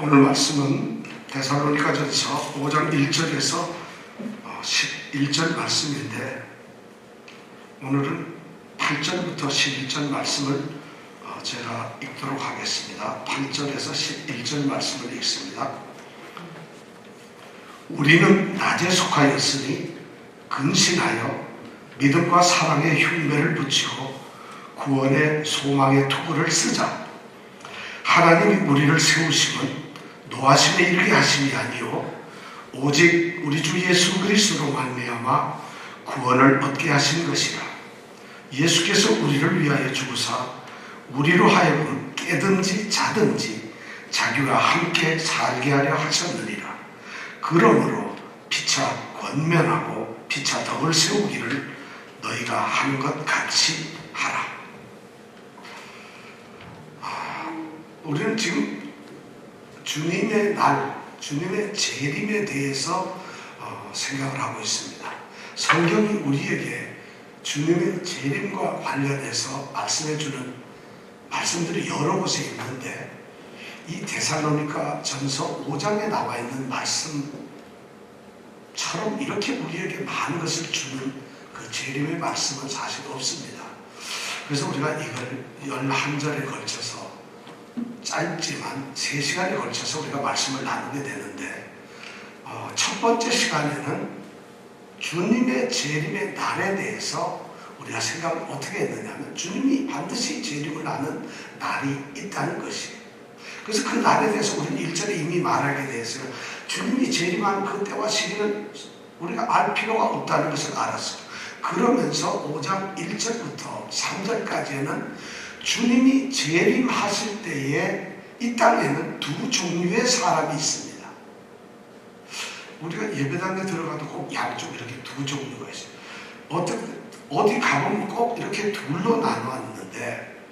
오늘 말씀은 데살로니가전서 5장 1절에서 11절 말씀인데, 오늘은 8절부터 11절 말씀을 제가 읽도록 하겠습니다. 8절에서 11절 말씀을 읽습니다. 우리는 낮에 속하였으니 근신하여 믿음과 사랑의 흉배를 붙이고 구원의 소망의 투구를 쓰자. 하나님이 우리를 세우심은 노하심에 이르게 하심이 아니요 오직 우리 주 예수 그리스도로 말미암아 구원을 얻게 하신 것이라. 예수께서 우리를 위하여 죽으사 우리로 하여금 깨든지 자든지 자기와 함께 살게 하려 하셨느니라. 그러므로 피차 권면하고 피차 덕을 세우기를 너희가 하는 것 같이 하라. 우리는 지금 주님의 날, 주님의 재림에 대해서 생각을 하고 있습니다. 성경이 우리에게 주님의 재림과 관련해서 말씀해주는 말씀들이 여러 곳에 있는데, 이 데살로니가 전서 5장에 나와 있는 말씀처럼 이렇게 우리에게 많은 것을 주는 그 재림의 말씀은 사실 없습니다. 그래서 우리가 이걸 11절에 걸쳐서 짧지만 3시간에 걸쳐서 우리가 말씀을 나누게 되는데, 첫 번째 시간에는 주님의 재림의 날에 대해서 우리가 생각을 어떻게 했느냐면, 주님이 반드시 재림을 하는 날이 있다는 것이에요. 그래서 그 날에 대해서 우리는 1절에 이미 말하게 되었어요. 주님이 재림한 그때와 시기는 우리가 알 필요가 없다는 것을 알았어요. 그러면서 5장 1절부터 3절까지는 주님이 재림하실 때에 이 땅에는 두 종류의 사람이 있습니다. 우리가 예배당에 들어가도 꼭 양쪽 이렇게 두 종류가 있어요. 어디 가보면 꼭 이렇게 둘로 나누었는데,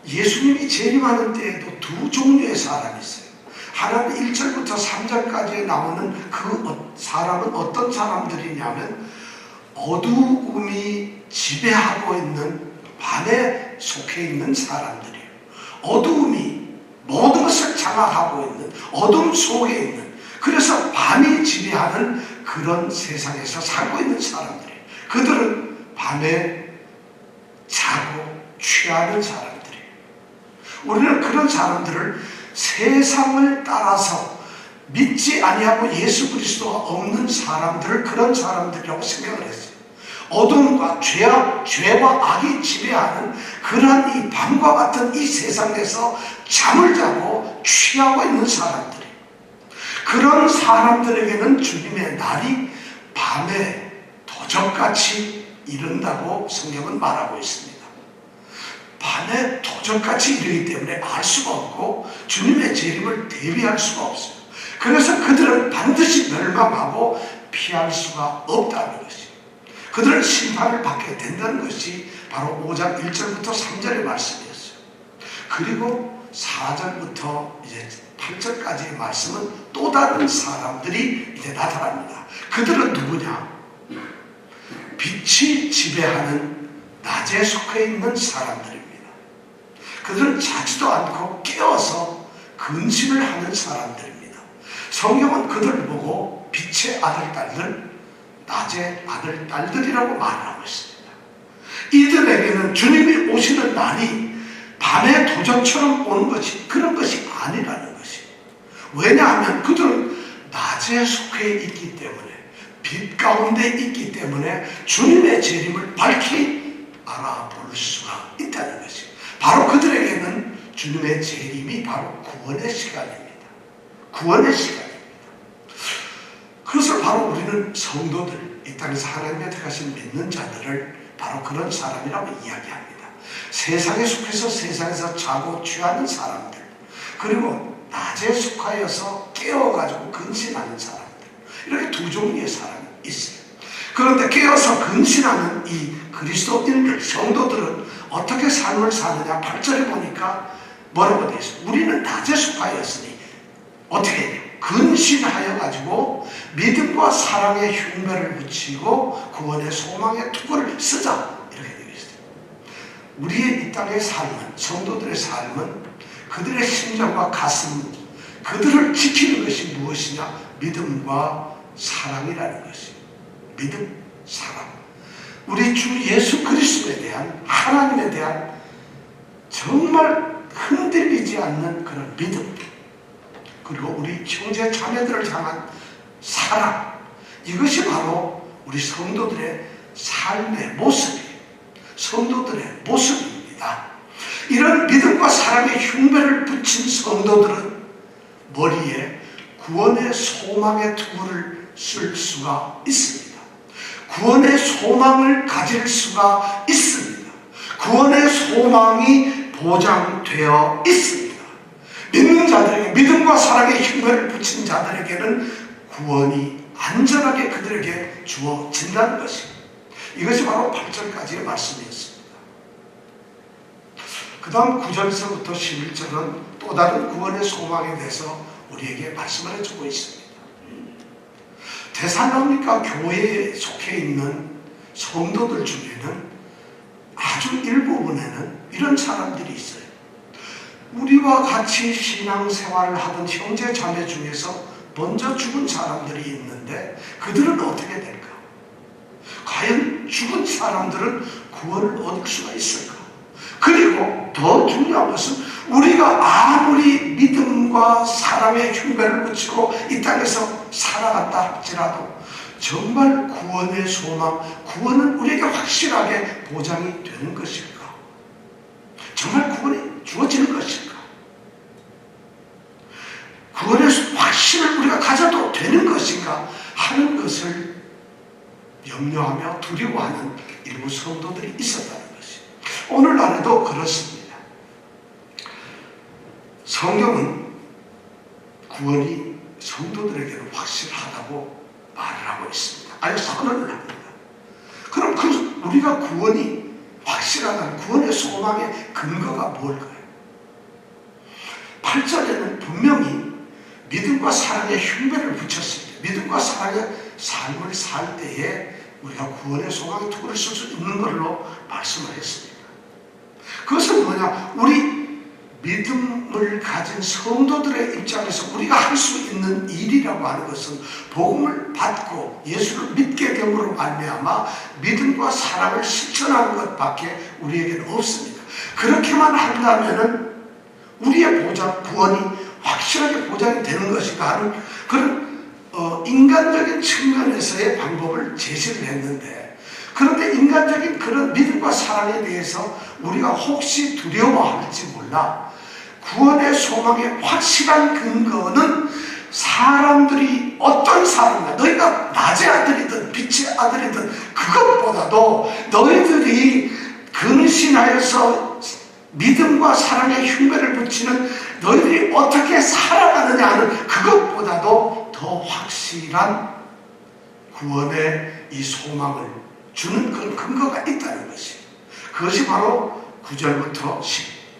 예수님이 재림하는 때에도 두 종류의 사람이 있어요. 하나는 1절부터 3절까지에 나오는 그 사람은 어떤 사람들이냐면, 어두움이 지배하고 있는 밤에 속해 있는 사람들이에요. 어두움이 모든 것을 장악하고 있는, 어둠 속에 있는, 그래서 밤이 지배하는 그런 세상에서 살고 있는 사람들이에요. 그들은 밤에 자고 취하는 사람들이에요. 우리는 그런 사람들을 세상을 따라서 믿지 아니하고 예수 그리스도가 없는 사람들을 그런 사람들이라고 생각을 했어요. 어둠과 죄와 악이 지배하는 그러한 이 밤과 같은 이 세상에서 잠을 자고 취하고 있는 사람들이, 그런 사람들에게는 주님의 날이 밤에 도적같이 이른다고 성경은 말하고 있습니다. 밤에 도적같이 이르기 때문에 알 수가 없고 주님의 재림을 대비할 수가 없어요. 그래서 그들은 반드시 멸망하고 피할 수가 없다는 것이에요. 그들은 심판을 받게 된다는 것이 바로 5장 1절부터 3절의 말씀이었어요. 그리고 4절부터 이제 8절까지의 말씀은 또 다른 사람들이 이제 나타납니다. 그들은 누구냐? 빛이 지배하는 낮에 속해 있는 사람들입니다. 그들은 자지도 않고 깨어서 근신을 하는 사람들입니다. 성경은 그들을 보고 빛의 아들, 딸들, 낮의 아들, 딸들이라고 말하고 있습니다. 이들에게는 주님이 오시는 날이 밤의 도적처럼 오는 것이 그런 것이 아니라는 것이에요. 왜냐하면 그들은 낮에 속해 있기 때문에, 빛 가운데 있기 때문에 주님의 재림을 밝히 알아볼 수가 있다는 것이에요. 바로 그들에게는 주님의 재림이 바로 구원의 시간입니다. 구원의 시간입니다. 그것을 바로 우리는 성도들, 이 땅에서 하나님의 택하신 믿는 자들을 바로 그런 사람이라고 이야기합니다. 세상에 속해서 세상에서 자고 취하는 사람들, 그리고 낮에 속하여서 깨어가지고 근신하는 사람들, 이렇게 두 종류의 사람이 있어요. 그런데 깨어서 근신하는 이 그리스도인들, 성도들은 어떻게 삶을 사느냐? 8절에 보니까 뭐라고 되어 있어요? 우리는 낮에 속하였으니 어떻게 해요? 근신하여 가지고 믿음과 사랑의 흉배를 붙이고 구원의 소망의 투구를 쓰자, 이렇게 되어 있어요. 우리의 이 땅의 삶은, 성도들의 삶은 그들의 심정과 가슴 그들을 지키는 것이 무엇이냐? 믿음과 사랑이라는 것이. 믿음, 사랑. 우리 주 예수 그리스도에 대한, 하나님에 대한 정말 흔들리지 않는 그런 믿음, 그리고 우리 형제 자매들을 향한 사랑, 이것이 바로 우리 성도들의 삶의 모습이에요. 성도들의 모습입니다. 이런 믿음과 사랑의 흉배를 붙인 성도들은 머리에 구원의 소망의 투구를 쓸 수가 있습니다. 구원의 소망을 가질 수가 있습니다. 구원의 소망이 보장되어 있습니다. 믿는 자들에게, 믿음과 사랑의 흉배를 붙인 자들에게는 구원이 안전하게 그들에게 주어진다는 것입니다. 이것이 바로 8절까지의 말씀이었습니다. 그 다음 9절에서부터 11절은 또 다른 구원의 소망에 대해서 우리에게 말씀을 해주고 있습니다. 데살로니가 교회에 속해 있는 성도들 중에는 아주 일부분에는 이런 사람들이 있어요. 우리와 같이 신앙생활을 하던 형제 자매 중에서 먼저 죽은 사람들이 있는데 그들은 어떻게 될까? 과연 죽은 사람들은 구원을 얻을 수가 있을까? 그리고 더 중요한 것은 우리가 아무리 믿음과 사랑의 흉배를 붙이고 이 땅에서 살아갔다 할지라도 정말 구원의 소망, 구원은 우리에게 확실하게 보장이 되는 것일까? 정말 구원이 주어지는 것일까? 구원의 확신을 우리가 가져도 되는 것인가 하는 것을 염려하며 두려워하는 일부 성도들이 있었다는 것이. 오늘날에도 그렇습니다. 성경은 구원이 성도들에게는 확실하다고 말을 하고 있습니다. 아주 선언을 합니다. 그럼 우리가 구원이 확실하다는 구원의 소망의 근거가 뭘까요? 8절에는 분명히 믿음과 사랑의 흉배를 붙였을 때, 믿음과 사랑의 삶을 살 때에 우리가 구원의 소망의 투구를 쓸 수 있는 걸로 말씀을 했습니다. 그것은 뭐냐? 우리 믿음을 가진 성도들의 입장에서 우리가 할 수 있는 일이라고 하는 것은 복음을 받고 예수를 믿게 됨으로 말미암아 믿음과 사랑을 실천하는 것밖에 우리에게는 없습니다. 그렇게만 한다면은 우리의 보장, 구원이 확실하게 보장이 되는 것인가 하는 그런 인간적인 측면에서의 방법을 제시를 했는데, 그런데 인간적인 그런 믿음과 사랑에 대해서 우리가 혹시 두려워할지 몰라 구원의 소망의 확실한 근거는 사람들이 어떤 사람이나 너희가 낮의 아들이든 빛의 아들이든 그것보다도 너희들이 근신하여서 믿음과 사랑의 흉배를 붙이는 너희들이 어떻게 살아가느냐 하는 그것보다도 더 확실한 구원의 이 소망을 주는 그런 근거가 있다는 것이, 그것이 바로 9절부터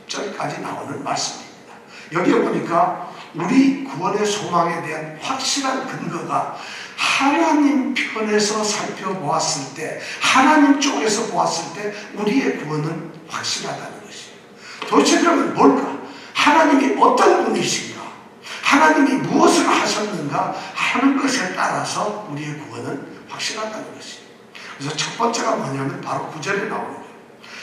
10절까지 나오는 말씀입니다. 여기에 보니까 우리 구원의 소망에 대한 확실한 근거가 하나님 편에서 살펴보았을 때, 하나님 쪽에서 보았을 때 우리의 구원은 확실하다는 것이에요. 도대체 그러면 뭘까? 하나님이 어떤 분이신가? 하나님이 무엇을 하셨는가 하는 것에 따라서 우리의 구원은 확실하다는 것이에요. 그래서 첫 번째가 뭐냐면 바로 9절에 나오는 거예요.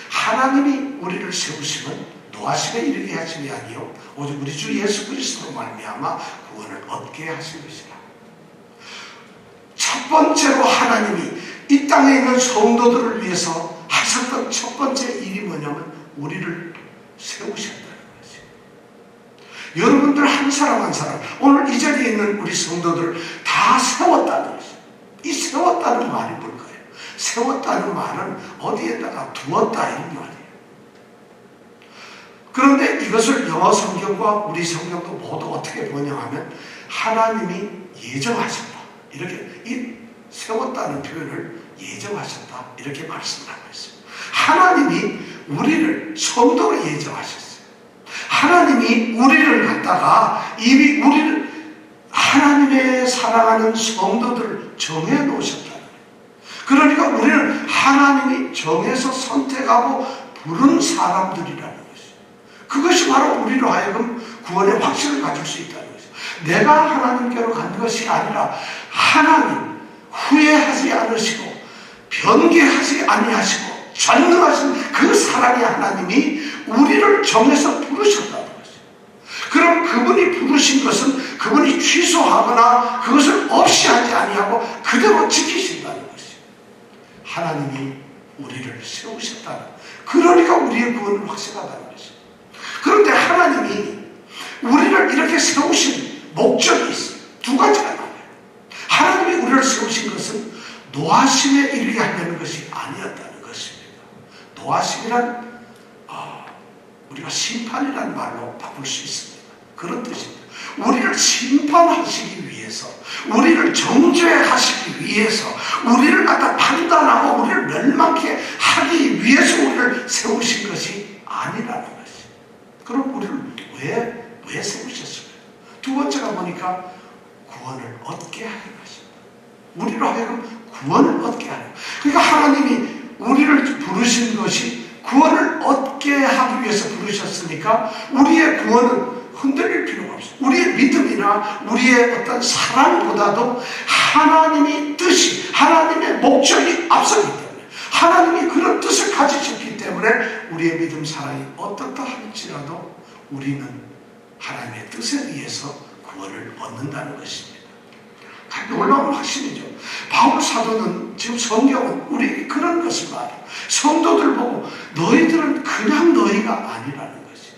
하나님이 우리를 세우심은 노하심에 이르게 하심이 아니요 오직 우리 주 예수 그리스도로 말미암아 구원을 얻게 하신 것이라. 첫 번째로 하나님이 이 땅에 있는 성도들을 위해서 하셨던 첫 번째 일이 뭐냐면 우리를 세우셨다는 것이에요. 여러분들 한 사람 한 사람, 오늘 이 자리에 있는 우리 성도들을 다 세웠다는 것이에요. 이 세웠다는 말이 뭘까요? 세웠다는 말은 어디에다가 두었다 이런 말이에요. 그런데 이것을 영어 성경과 우리 성경도 모두 어떻게 번역하면 하나님이 예정하셨다, 이렇게 이 세웠다는 표현을 예정하셨다 이렇게 말씀을 하고 있습니다. 하나님이 우리를 성도로 예정하셨어요. 하나님이 우리를 갖다가 이미 우리를 하나님의 사랑하는 성도들을 정해 놓으셨다는 거예요. 그러니까 우리는 하나님이 정해서 선택하고 부른 사람들이라는 것이죠. 그것이 바로 우리로 하여금 구원의 확신을 가질 수 있다는 것이죠. 내가 하나님께로 간 것이 아니라 하나님 후회하지 않으시고 변개하지 아니하시고 전능하신 그 사랑의 하나님이 우리를 정해서 부르셨다는 것이죠. 그럼 그분이 부르신 것은 그분이 취소하거나 그것을 없이 하지 아니하고 그대로 지키신다는 것이죠. 하나님이 우리를 세우셨다는, 그러니까 우리의 구원은 확실하다는 것이죠. 그런데 하나님이 우리를 이렇게 세우신 목적이 있어요. 두 가지가 나와요. 하나님이 우리를 세우신 것은 노하심에 이르게 하려는 것이 아니었다는 것입니다. 노하심이란 우리가 심판이라는 말로 바꿀 수 있습니다. 그런 뜻입니다. 우리를 심판하시기 위해서, 우리를 정죄하시기 위해서, 우리를 갖다 판단하고 우리를 멸망케 하기 위해서 우리를 세우신 것이 아니라는 것이. 그럼 우리를 왜 세우셨을까요? 두 번째가 보니까 구원을 얻게 하는 것입니다. 우리로 하여금 구원을 얻게 하는. 그러니까 하나님이 우리를 부르신 것이 구원을 얻게 하기 위해서 부르셨으니까 우리의 구원은 흔들릴 필요가 없어요. 우리의 믿음이나 우리의 어떤 사랑보다도 하나님의 뜻이, 하나님의 목적이 앞서기 때문에, 하나님이 그런 뜻을 가지셨기 때문에 우리의 믿음 사랑이 어떻다 할지라도 우리는 하나님의 뜻에 의해서 구원을 얻는다는 것입니다. 놀라운 확신이죠. 바울 사도는, 지금 성경은 우리에게 그런 것을 말해요. 성도들 보고 너희들은 그냥 너희가 아니라는 것이.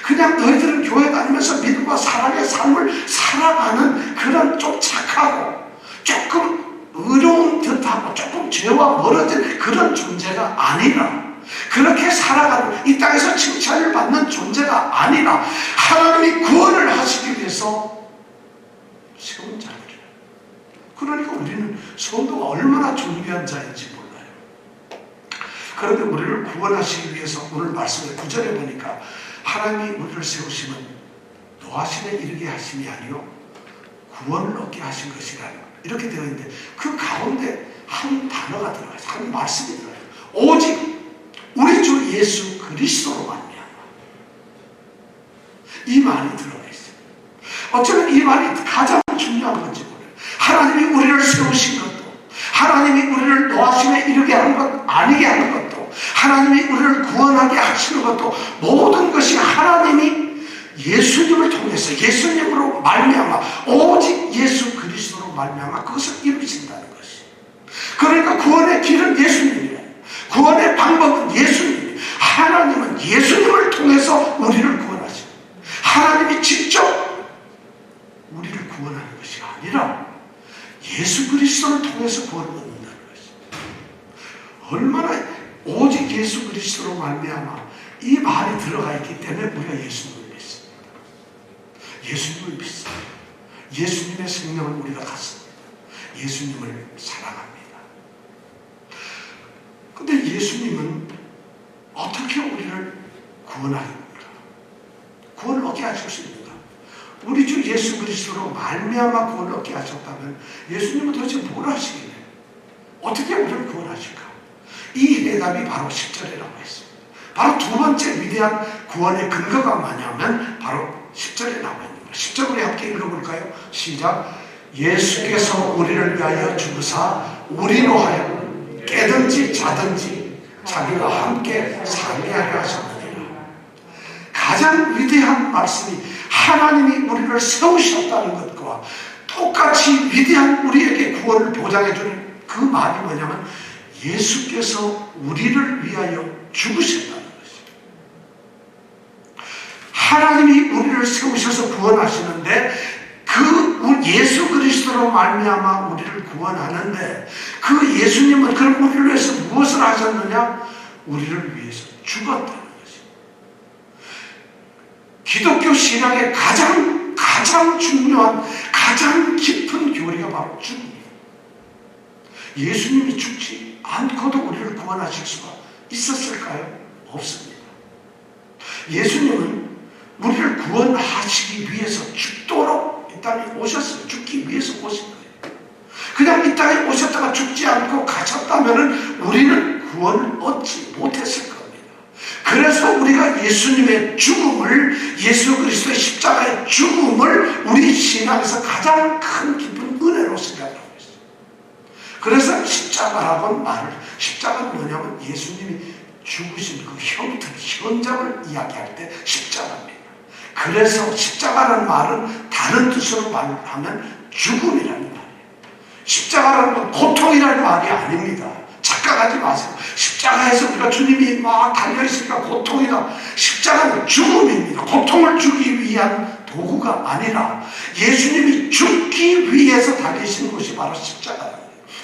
그냥 너희들은 교회 다니면서 믿음과 사랑의 삶을 살아가는 그런 좀 착하고 조금 의로운 듯하고 조금 죄와 멀어진 그런 존재가 아니라, 그렇게 살아가는 이 땅에서 칭찬을 받는 존재가 아니라 하나님이 구원을 하시기 위해서 세운 자들이에요. 그러니까 우리는 성도가 얼마나 존귀한 자인지 몰라요. 그런데 우리를 구원하시기 위해서 오늘 말씀을 9절에 보니까 하나님이 우리를 세우시면 노하심에 이르게 하심이 아니요 구원을 얻게 하신 것이라 이렇게 되어 있는데, 그 가운데 한 단어가 들어가요. 한 말씀이 들어가요. 오직 우리 주 예수 그리스도로 말미암아. 이 말이 들어가 있어요. 어쩌면 이 말이 가장 중요한 건지 몰라요. 하나님이 우리를 세우신 것도, 하나님이 우리를 노하심에 이르게 하는 것, 아니게 하는 것도, 하나님이 우리를 구원하게 하시는 것도, 모든 것이 하나님이 예수님을 통해서, 예수님으로 말미암아, 오직 예수 그리스도로 말미암아 그것을 이루신다는 것이. 그러니까 구원의 길은 예수님이에요. 구원의 방법은 예수님이에요. 하나님은 예수님을 통해서 우리를 구원하십니다. 하나님이 직접 우리를 구원하는 것이 아니라 예수 그리스도를 통해서 구원을 얻는다는 것입니다. 얼마나 오직 예수 그리스도로 말미암아 이 말이 들어가 있기 때문에 우리가 예수님을 믿습니다. 예수님을 믿습니다. 예수님의 생명을 우리가 갖습니다. 예수님을 사랑합니다. 근데 예수님은 어떻게 우리를 구원하십니까? 구원을 얻게 하실 수 있는가? 우리 주 예수 그리스도로 말미암아 구원을 얻게 하셨다면 예수님은 도대체 뭘 하시겠어요? 어떻게 우리를 구원하실까? 이 대답이 바로 10절에 나와 있습니다. 바로 두 번째 위대한 구원의 근거가 뭐냐면 바로 10절에 나와 있는 거예요. 10절 우리 함께 읽어볼까요? 시작. 예수께서 우리를 위하여 죽으사 우리로 하여금 깨든지 자든지 자기와 함께 살게 하려 하셨느니라. 가장 위대한 말씀이 하나님이 우리를 세우셨다는 것과 똑같이 위대한 우리에게 구원을 보장해주는 그 말이 뭐냐면 예수께서 우리를 위하여 죽으셨다는 것입니다. 하나님이 우리를 세우셔서 구원하시는데 그 예수 그리스도로 말미암아 우리를 구원하는데 그 예수님은 그럼 우리를 위해서 무엇을 하셨느냐? 우리를 위해서 죽었다는 것입니다. 기독교 신앙의 가장 중요한 가장 깊은 교리가 바로 죽음입니다. 예수님이 죽지 않고도 우리를 구원하실 수가 있었을까요? 없습니다. 예수님은 우리를 구원하시기 위해서 죽도록 이 땅에 오셨어요. 죽기 위해서 오신 거예요. 그냥 이 땅에 오셨다가 죽지 않고 가셨다면 우리는 구원을 얻지 못했을 겁니다. 그래서 우리가 예수님의 죽음을, 예수 그리스도의 십자가의 죽음을 우리 신앙에서 가장 큰 깊은 은혜로 생각하고 있어요. 그래서 십자가라고 말을, 십자가는 뭐냐면 예수님이 죽으신 그 형태, 현장을 이야기할 때 십자가입니다. 그래서 십자가라는 말은 다른 뜻으로 말하면 죽음이라는 말이에요. 십자가라는 건 고통이라는 말이 아닙니다. 착각하지 마세요. 십자가에서 우리가 주님이 막 달려있으니까 고통이다. 십자가는 죽음입니다. 고통을 주기 위한 도구가 아니라 예수님이 죽기 위해서 달리신 것이 바로 십자가예요.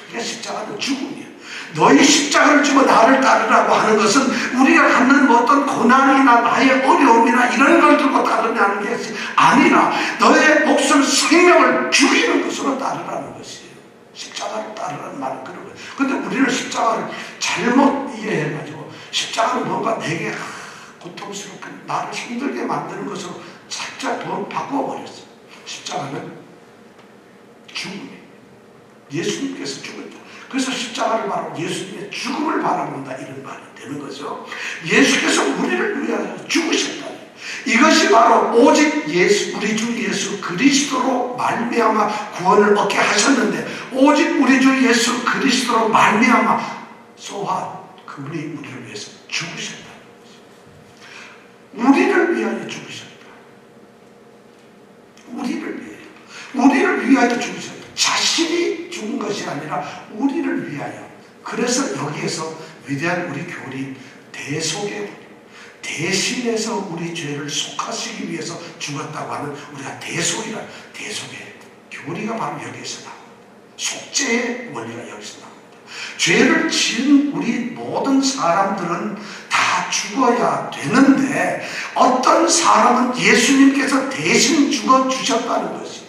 그러니까 십자가는 죽음이에요. 너희 십자가를 지고 나를 따르라고 하는 것은 우리가 갖는 어떤 고난이나 나의 어려움이나 이런 걸 들고 따르냐는 것이 아니라 너의 목숨, 생명을 죽이는 것으로 따르라는 것이에요. 십자가를 따르라는 말은 그런 거예요. 근데 우리는 십자가를 잘못 이해해가지고 십자가는 뭔가 내게 고통스럽게 나를 힘들게 만드는 것으로 살짝 바꿔버렸어요. 십자가는 죽음이에요. 예수님께서 죽었다. 그래서 십자가를 바라보고 예수님의 죽음을 바라본다, 이런 말이 되는 거죠. 예수께서 우리를 위하여 죽으셨다. 이것이 바로 오직 예수, 우리 주 예수 그리스도로 말미암아 구원을 얻게 하셨는데, 오직 우리 주 예수 그리스도로 말미암아 소한 그분이 우리를 위해서 죽으셨다. 우리를 위하여 죽으셨다. 우리를 위하여 죽으셨다. 자신이 죽은 것이 아니라 우리를 위하여. 그래서 여기에서 위대한 우리 교리인 대속의 대신해서 우리 죄를 속하시기 위해서 죽었다고 하는 우리가 대속의 교리가 바로 여기에서 나옵니다. 속죄의 원리가 여기서 나옵니다. 죄를 지은 우리 모든 사람들은 다 죽어야 되는데 어떤 사람은 예수님께서 대신 죽어주셨다는 것이,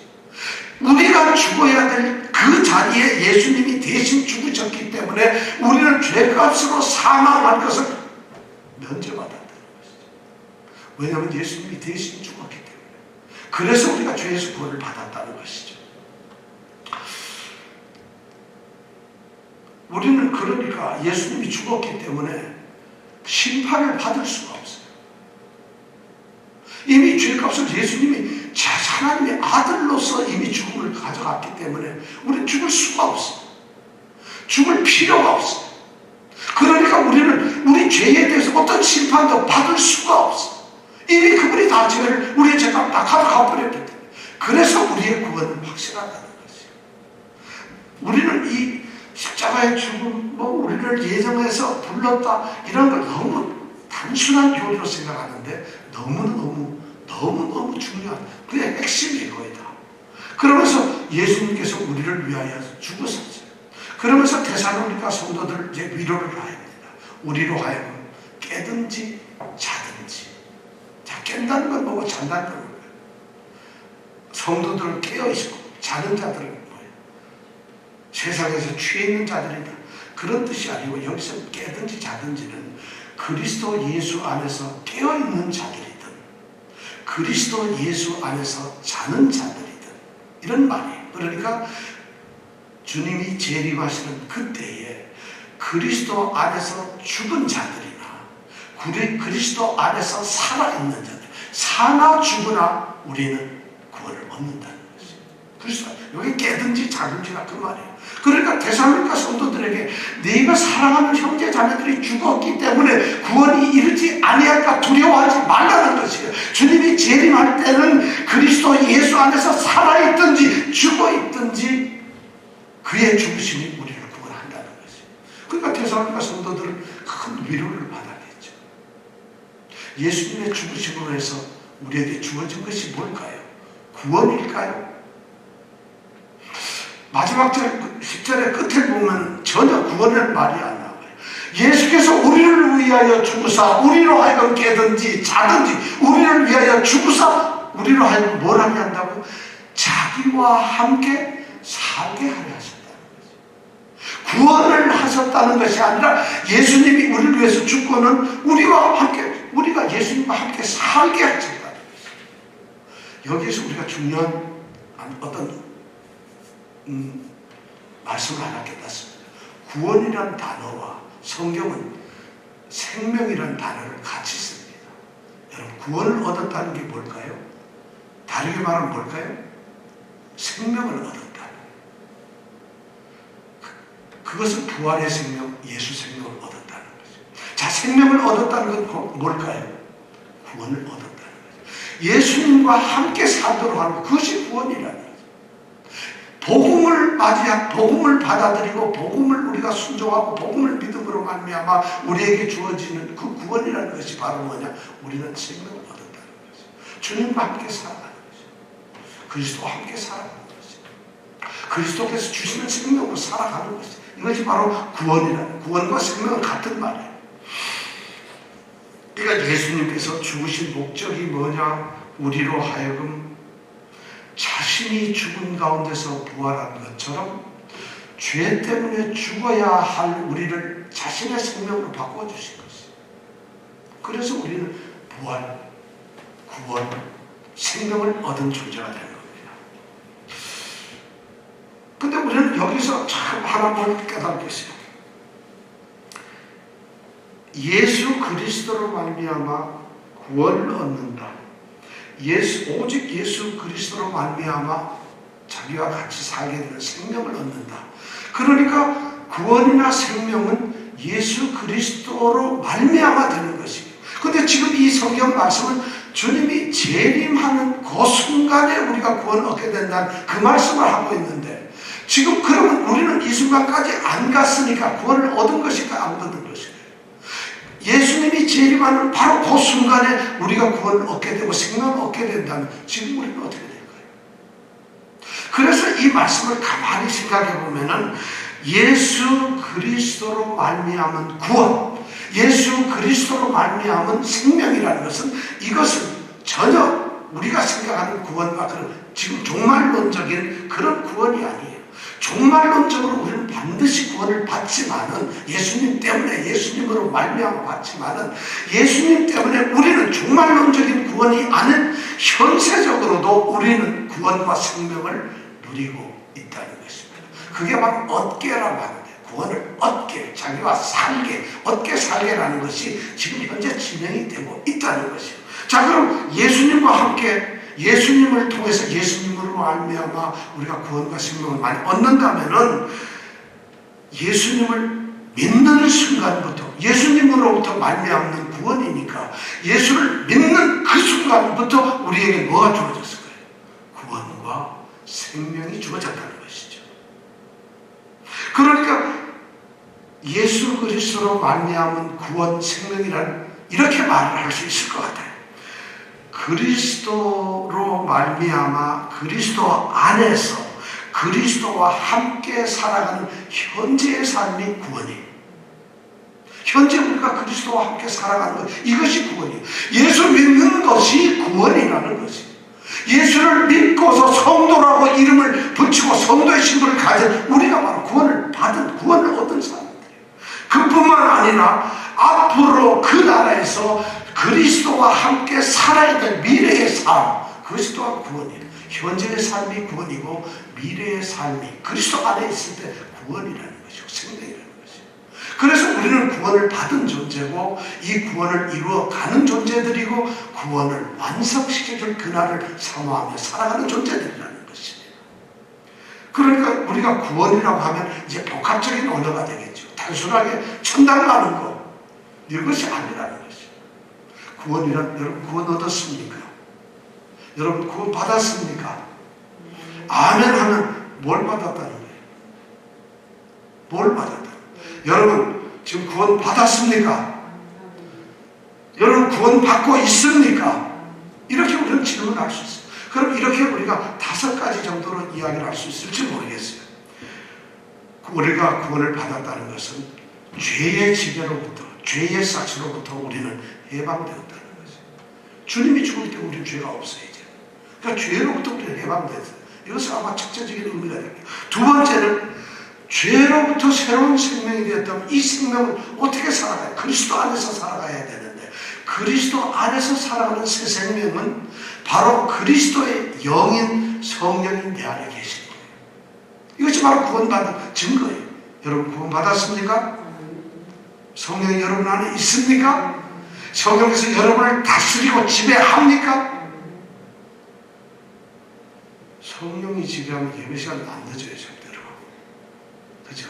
우리가 죽어야 될 그 자리에 예수님이 대신 죽으셨기 때문에 우리는 죄값으로 사망할 것을 면제받았다는 것이죠. 왜냐하면 예수님이 대신 죽었기 때문에. 그래서 우리가 죄에서 구원을 받았다는 것이죠. 우리는 그러니까 예수님이 죽었기 때문에 심판을 받을 수가 없어요. 이미 죄값을 예수님이 하나님의 아들로서 이미 죽음을 가져갔기 때문에 우리는 죽을 수가 없어요. 죽을 필요가 없어요. 그러니까 우리는 우리 죄에 대해서 어떤 심판도 받을 수가 없어요. 이미 그분이 다 죄를, 우리의 죄값을 다 가져가버렸기 때문에. 그래서 우리의 구원은 확실하다는 것이에요. 우리는 이 십자가의 죽음, 우리를 예정해서 불렀다, 이런 걸 너무 단순한 교리로 생각하는데 너무너무 중요한, 그게 핵심이 이거이다. 그러면서 예수님께서 우리를 위하여 죽으셨어요. 그러면서 데살로니가 성도들 이제 위로를 하입니다. 우리로 하여금 깨든지 자든지. 자, 깬다는 건 뭐고 잔다는 건 뭐예요? 성도들은 깨어있고 자는 자들은 뭐예요? 세상에서 취해 있는 자들이다, 그런 뜻이 아니고 여기서 깨든지 자든지는 그리스도 예수 안에서 깨어있는 자들이든 그리스도 예수 안에서 자는 자들이든 이런 말이에요. 그러니까 주님이 재림하시는 그때에 그리스도 안에서 죽은 자들이나 그리스도 안에서 살아있는 자들, 사나 죽으나 우리는 구원을 얻는다는 것이에요. 그리스도, 여기 깨든지 자든지가 그 말이에요. 그러니까 데살로니가 성도들에게 네가 사랑하는 형제 자매들이 죽었기 때문에 구원이 이르지 아니할까 두려워하지 말라는 것이에요. 주님이 재림할 때는 그리스도 예수 안에서 살아있든지 죽어있든지 그의 죽으심이 우리를 구원한다는 것이에요. 그러니까 데살로니가 성도들은 큰 위로를 받았겠죠. 예수님의 죽으심으로 해서 우리에게 주어진 것이 뭘까요? 구원일까요? 마지막 절 10절의 끝을 보면 전혀 구원의 말이 안 나와요. 예수께서 우리를 위하여 죽으사 우리로 하여금 깨든지 자든지 우리를 위하여 죽으사 우리로 하여금 뭘 하게 한다고? 자기와 함께 살게 하려 하셨다는 거죠. 구원을 하셨다는 것이 아니라 예수님이 우리를 위해서 죽고는 우리와 함께, 우리가 예수님과 함께 살게 하셨다는 거죠. 여기에서 우리가 중요한 어떤 말씀을 하나 깨닫습니다. 구원이란 단어와 성경은 생명이란 단어를 같이 씁니다. 여러분, 구원을 얻었다는 게 뭘까요? 다르게 말하면 뭘까요? 생명을 얻었다. 그것은 부활의 생명, 예수 생명을 얻었다는 거죠. 자, 생명을 얻었다는 건 뭘까요? 구원을 얻었다는 거죠. 예수님과 함께 살도록 하는 것, 그것이 구원이라는 거죠. 복음을 받아들이고 복음을 우리가 순종하고 복음을 믿음으로 말미암아 우리에게 주어지는 그 구원이라는 것이 바로 뭐냐? 우리는 생명을 얻었다는 거죠. 주님과 함께 살아가는 거죠. 그리스도와 함께 살아가는 거죠. 그리스도께서 주시는 생명으로 살아가는 것이, 이것이 바로 구원이라는, 구원과 생명은 같은 말이에요. 그러니까 예수님께서 죽으신 목적이 뭐냐? 우리로 하여금 자신이 죽은 가운데서 부활한 것처럼 죄 때문에 죽어야 할 우리를 자신의 생명으로 바꿔주신 것이에요. 그래서 우리는 부활, 구원, 생명을 얻은 존재가 되는 겁니다. 근데 우리는 여기서 참 하나를 깨닫게 있어요. 예수 그리스도로 말미암아 구원을 얻는다. 오직 예수 그리스도로 말미암아 자기와 같이 살게 되는 생명을 얻는다. 그러니까 구원이나 생명은 예수 그리스도로 말미암아 되는 것입니다. 그런데 지금 이 성경 말씀은 주님이 재림하는 그 순간에 우리가 구원을 얻게 된다는 그 말씀을 하고 있는데, 지금 그러면 우리는 이 순간까지 안 갔으니까 구원을 얻은 것일까, 안 얻은 것일까? 예수님이 재림하는 바로 그 순간에 우리가 구원을 얻게 되고 생명을 얻게 된다면 지금 우리는 어떻게 될까요? 그래서 이 말씀을 가만히 생각해 보면은 예수 그리스도로 말미암은 구원, 예수 그리스도로 말미암은 생명이라는 것은, 이것은 전혀 우리가 생각하는 구원과 그런 지금 종말론적인 그런 구원이 아니에요. 종말론적으로 우리는 반드시 구원을 받지만은, 예수님 때문에, 예수님으로 말미암아 받지만은, 예수님 때문에 우리는 종말론적인 구원이 아닌 현세적으로도 우리는 구원과 생명을 누리고 있다는 것입니다. 그게 바로 얻게라고 하는데, 구원을 얻게, 자기와 살게, 얻게 살게라는 것이 지금 현재 진행이 되고 있다는 것이에요. 자, 그럼 예수님과 함께, 예수님을 통해서 예수님으로 말미암아 우리가 구원과 생명을 많이 얻는다면은, 예수님을 믿는 순간부터, 예수님으로부터 말미암는 구원이니까 예수를 믿는 그 순간부터 우리에게 뭐가 주어졌을 거예요? 구원과 생명이 주어졌다는 것이죠. 그러니까 예수 그리스도로 말미암은 구원, 생명이란, 이렇게 말을 할 수 있을 것 같아요. 그리스도로 말미암아 그리스도 안에서 그리스도와 함께 살아가는 현재의 삶이 구원이에요. 현재 우리가 그리스도와 함께 살아가는 것, 이것이 구원이에요. 예수 믿는 것이 구원이라는 것이에요. 예수를 믿고서 성도라고 이름을 붙이고 성도의 신분을 가진 우리가 바로 구원을 얻은 사람들이에요. 그뿐만 아니라 앞으로 그 나라에서 그리스도와 함께 살아야 될 미래의 삶, 그것이 또한 구원이에요. 현재의 삶이 구원이고 미래의 삶이 그리스도 안에 있을 때 구원이라는 것이고 생명이라는 것이에요. 그래서 우리는 구원을 받은 존재고, 이 구원을 이루어가는 존재들이고, 구원을 완성시켜줄 그날을 사모하며 살아가는 존재들이라는 것입니다. 그러니까 우리가 구원이라고 하면 이제 복합적인 언어가 되겠죠. 단순하게 천당 가는 것, 이것이 아니라는 것이죠. 구원이란, 여러분 구원 얻었습니까? 여러분 구원 받았습니까? 아멘 하면 뭘 받았다는 거예요? 뭘 받았다는 거예요? 여러분 지금 구원 받았습니까? 여러분 구원 받고 있습니까? 이렇게 우리는 질문할 수 있어요. 그럼 이렇게 우리가 5가지 정도로 이야기를 할 수 있을지 모르겠어요. 우리가 구원을 받았다는 것은 죄의 지배로부터, 죄의 싹스로부터 우리는 해방되었다는 거죠. 주님이 죽을 때 우리는 죄가 없어요, 이제. 그러니까 죄로부터 우리는 해방되었어요. 이것은 아마 첫째적인 의미가 됩니다. 두 번째는 죄로부터 새로운 생명이 되었다면 이 생명을 어떻게 살아가요? 그리스도 안에서 살아가야 되는데, 그리스도 안에서 살아가는 새 생명은 바로 그리스도의 영인 성령이 내 안에 계신 거예요. 이것이 바로 구원받은 증거예요. 여러분 구원 받았습니까? 성령이 여러분 안에 있습니까? 성령께서 여러분을 다스리고 지배합니까? 성령이 지배하면 예배 시간이 안 늦어요, 절대로. 그죠?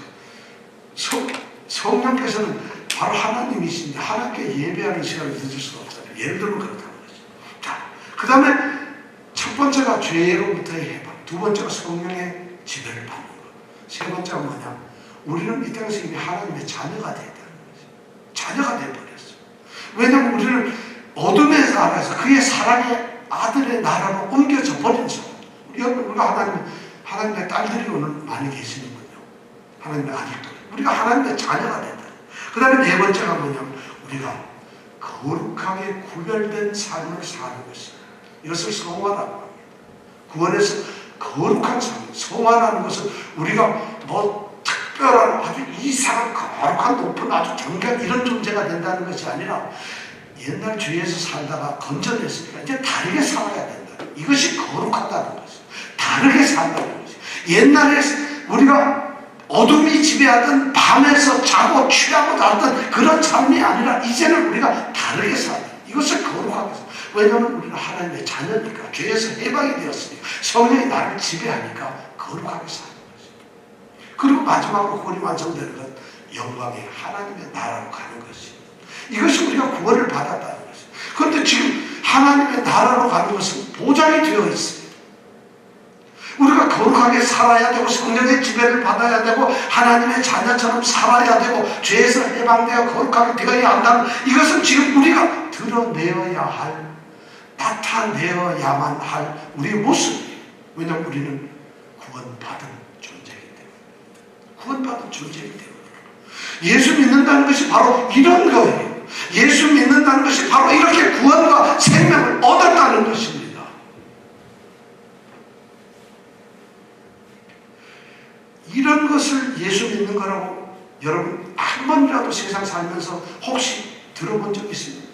성령께서는 바로 하나님이신데 하나님께 예배하는 시간을 늦을 수가 없잖아요. 예를 들면 그렇다는 거죠. 자, 그 다음에 첫 번째가 죄로부터의 해방, 두 번째가 성령의 지배를 받는 것, 세 번째가 뭐냐? 우리는 이 땅에서 이미 하나님의 자녀가 되었다는 거죠. 자녀가 되어버렸어요. 왜냐하면 우리는 어둠의 나라에서 그의 사랑의 아들의 나라로 옮겨져 버린 죠. 우리가 하나님의 딸들이 오늘 많이 계시는군요. 하나님의 아들들. 우리가 하나님의 자녀가 된다. 그 다음에 네 번째가 뭐냐면 우리가 거룩하게 구별된 삶을 사는 것입니다. 이것을 성화라고 합니다. 구원에서 거룩한 삶, 성화라는 것은 우리가 뭐 특별한 아주 이상한 거룩한 높은 아주 정결 이런 존재가 된다는 것이 아니라 옛날 죄에서 살다가 건져냈으니까 이제 다르게 살아야 된다. 이것이 거룩하다는 것이. 다르게 산다는 것이. 옛날에 우리가 어둠이 지배하던 밤에서 자고 취하고 자던 그런 삶이 아니라 이제는 우리가 다르게 산다. 이것을 거룩하게 산다. 왜냐하면 우리는 하나님의 자녀니까 죄에서 해방이 되었으니까 성령이 나를 지배하니까 거룩하게 사는 것이. 그리고 마지막으로 구원이 완성되는 건 영광의 하나님의 나라로 가는 것이. 이것이 우리가 구원을 받았다는 것이. 그런데 지금 하나님의 나라로 가는 것은 보장이 되어 있습니다. 우리가 거룩하게 살아야 되고 성령의 지배를 받아야 되고 하나님의 자녀처럼 살아야 되고 죄에서 해방되어 거룩하게 되어야 한다는 이것은 지금 우리가 드러내어야 할, 나타내어야만 할 우리의 모습이에요. 왜냐하면 우리는 구원받은 존재이기 때문에. 구원받은 존재이기 때문에. 예수 믿는다는 것이 바로 이런 거예요. 예수 믿는다는 것이 바로 이렇게 구원과 생명을 얻었다는 것입니다. 이런 것을 예수 믿는 거라고 여러분 한 번이라도 세상 살면서 혹시 들어본 적 있습니까?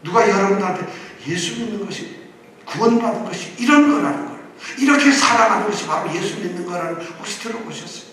누가 여러분한테 예수 믿는 것이 구원받은 것이 이런 거라는 걸, 이렇게 살아가는 것이 바로 예수 믿는 거라는 걸 혹시 들어보셨어요?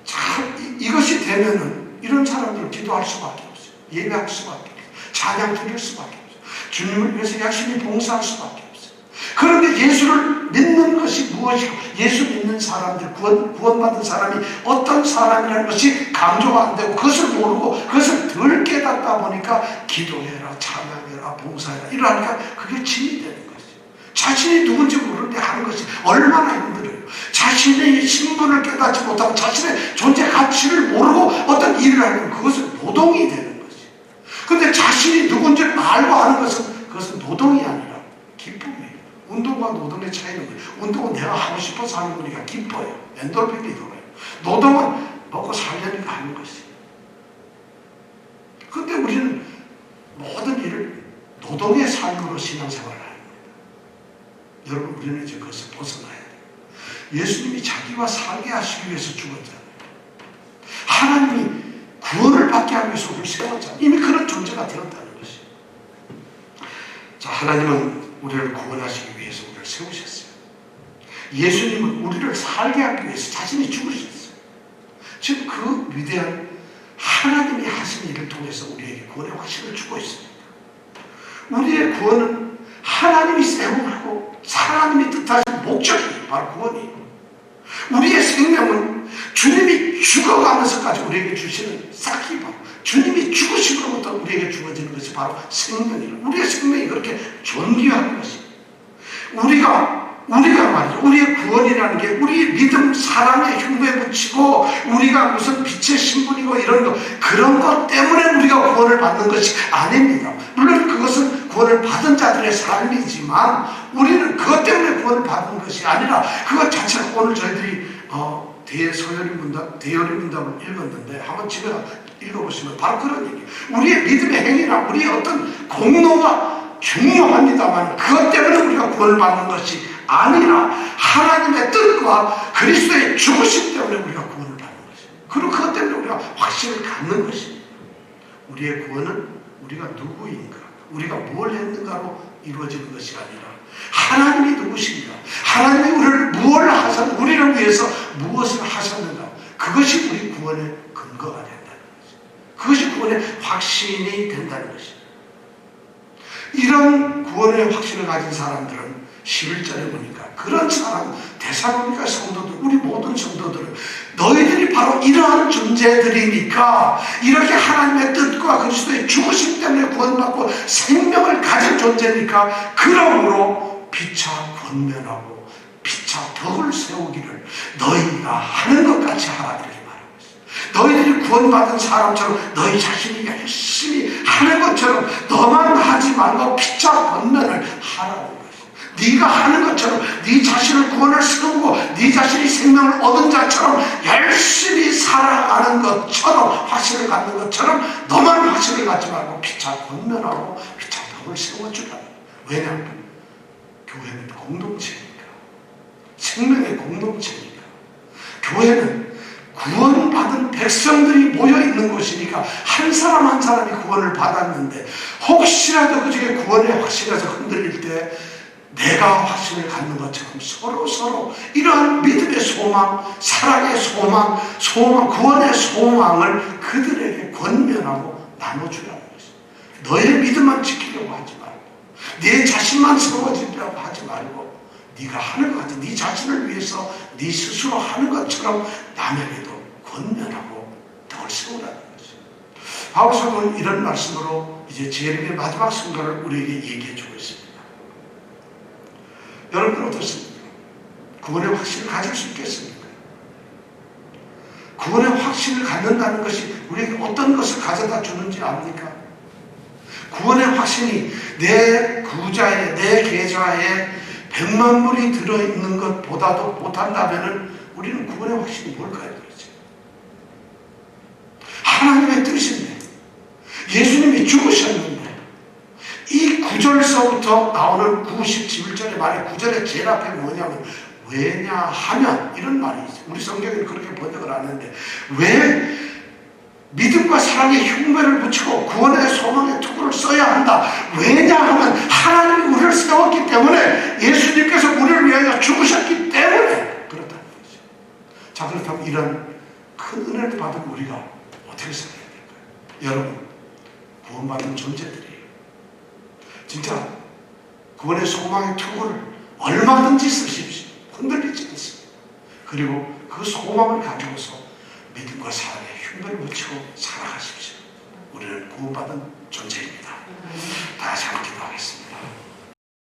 참 이것이 되면은 이런 사람들은 기도할 수밖에 없어요. 예배할 수밖에 없어요. 찬양 드릴 수밖에 없어요. 주님을 위해서 열심히 봉사할 수밖에 없어요. 그런데 예수를 믿는 것이 무엇이고 예수 믿는 사람들, 구원받은 사람이 어떤 사람이라는 것이 강조가 안 되고 그것을 모르고 그것을 덜 깨닫다 보니까 기도해라, 찬양해라, 봉사해라 이러니까 그게 짐이 되는 것이죠. 자신이 누군지 모르는데 하는 것이 얼마나 힘들어요. 자신의 신분을 깨닫지 못하고 자신의 존재 가치를 모르고 어떤 일을 하면 그것은 노동이 되는 것이죠. 그런데 자신이 누군지를 알고 하는 것은 그것은 노동이 아니라 기쁨이에요. 운동과 노동의 차이는 거예요. 운동은 내가 하고 싶어서 하는 거니까 기뻐요. 엔돌핀이 돌아요. 노동은 먹고 살려니까 하는 것이에요. 그런데 우리는 모든 일을 노동의 삶으로 신앙생활을 하는 겁니다. 여러분 우리는 이제 그것을 벗어나야 돼요. 예수님이 자기와 살게 하시기 위해서 죽었잖아요. 하나님이 구원을 받게 하기 위해서 우리를 세웠잖아요. 이미 그런 존재가 되었다는 것이에요. 자, 하나님은 우리를 구원하시기 위해서 우리를 세우셨어요. 예수님은 우리를 살게 하기 위해서 자신이 죽으셨어요. 지금 그 위대한 하나님이 하신 일을 통해서 우리에게 구원의 확신을 주고 있습니다. 우리의 구원은 하나님이 세우고 하나님이 뜻하신 목적이 바로 구원이에요. 우리의 생명은 주님이 죽어가면서까지 우리에게 주시는 싹이 바로 주님이 죽으심으로부터 우리에게 주어지는 것이 바로 생명이에요. 우리의 생명이 그렇게 존귀한 것입니다. 우리가 말이죠. 우리의 구원이라는 게 우리의 믿음, 사랑의 흉부에 묻히고 우리가 무슨 빛의 신분이고 이런 거 그런 것 때문에 우리가 구원을 받는 것이 아닙니다. 물론 그것은 구원을 받은 자들의 삶이지만 우리는 그것 때문에 구원을 받는 것이 아니라 그것 자체가 오늘 저희들이 대여리 문답을 읽었는데 한번 집에 읽어보시면 바로 그런 얘기예요. 우리의 믿음의 행위나 우리의 어떤 공로가 중요합니다만 그것 때문에 우리가 구원을 받는 것이 아니라 하나님의 뜻과 그리스도의 죽으심 때문에 우리가 구원을 받는 것입니다. 그리고 그것 때문에 우리가 확신을 갖는 것입니다. 우리의 구원은 우리가 누구인가, 우리가 뭘 했는가로 이루어지는 것이 아니라 하나님이 누구신가, 하나님이 우리를 위해서 무엇을 하셨는가, 그것이 우리 구원의 근거가 된다는 것입니다. 그것이 구원의 확신이 된다는 것입니다. 이런 구원의 확신을 가진 사람들은 11절에 보니까 그런 사람, 데살로니가 성도들, 우리 모든 성도들은 너희들이 바로 이러한 존재들이니까, 이렇게 하나님의 뜻과 그리스도의 죽으심 때문에 구원받고 생명을 가진 존재니까, 그러므로 피차 권면하고 피차 덕을 세우기를 너희가 하는 것 같이 하라, 이렇게 말하고 있어요. 너희들이 구원받은 사람처럼 너희 자신이 열심히 하는 것처럼 너만 하지 말고 피차 권면을 하라는 거예요. 네가 하는 것처럼, 네 자신을 구원을 세우고 네 자신이 생명을 얻은 자처럼 열심히 살아가는 것처럼, 확신을 갖는 것처럼 너만 확신을 갖지 말고 피차 권면하고 피차 덕을 세워주라. 왜냐하면 교회는 공동체니까, 생명의 공동체니까, 교회는 구원받은 백성들이 모여있는 곳이니까, 한 사람 한 사람이 구원을 받았는데 혹시라도 그 중에 구원의 확신에서 흔들릴 때 내가 확신을 갖는 것처럼 서로 이러한 믿음의 소망, 사랑의 소망, 구원의 소망을 그들에게 권면하고 나눠주라는 것이죠. 너의 믿음만 지키려고 하지 말고, 네 자신만 세워지려고 하지 말고, 네가 하는 것 같아, 네 자신을 위해서 네 스스로 하는 것처럼 남에게도 권면하고 덕을 세우라는 것이죠. 바울 사도는 이런 말씀으로 이제 재림의 마지막 순간을 우리에게 얘기해 주고 있습니다. 여러분 어떻습니까? 구원의 확신을 가질 수 있겠습니까? 구원의 확신을 갖는다는 것이 우리에게 어떤 것을 가져다 주는지 압니까? 구원의 확신이 내 구자에, 내 계좌에 100만 불이 들어있는 것보다도 못한다면 우리는 구원의 확신이 뭘까요? 하나님의 뜻인데, 예수님이 죽으셨는데, 이 9절서부터 나오는 91절의 말에 9절의 제일 앞에 뭐냐면, 왜냐하면, 이런 말이 있어요. 우리 성경에는 그렇게 번역을 하는데, 왜 믿음과 사랑의 흉배를 붙이고 구원의 소망의 투구를 써야 한다? 왜냐하면 하나님이 우리를 세웠기 때문에, 예수님께서 우리를 위하여 죽으셨기 때문에 그렇다는 거죠. 자, 그렇다면 이런 큰 은혜를 받은 우리가 어떻게 살아야 될까요? 여러분, 구원받은 존재들이에요. 진짜 구원의 소망의 투구를 얼마든지 쓰십시오. 흔들리지 않습니다. 그리고 그 소망을 가지고서 믿음과 사랑의 흉배를 붙이고 살아가십시오. 우리는 구원받은 존재입니다. 다시 한번 기도하겠습니다.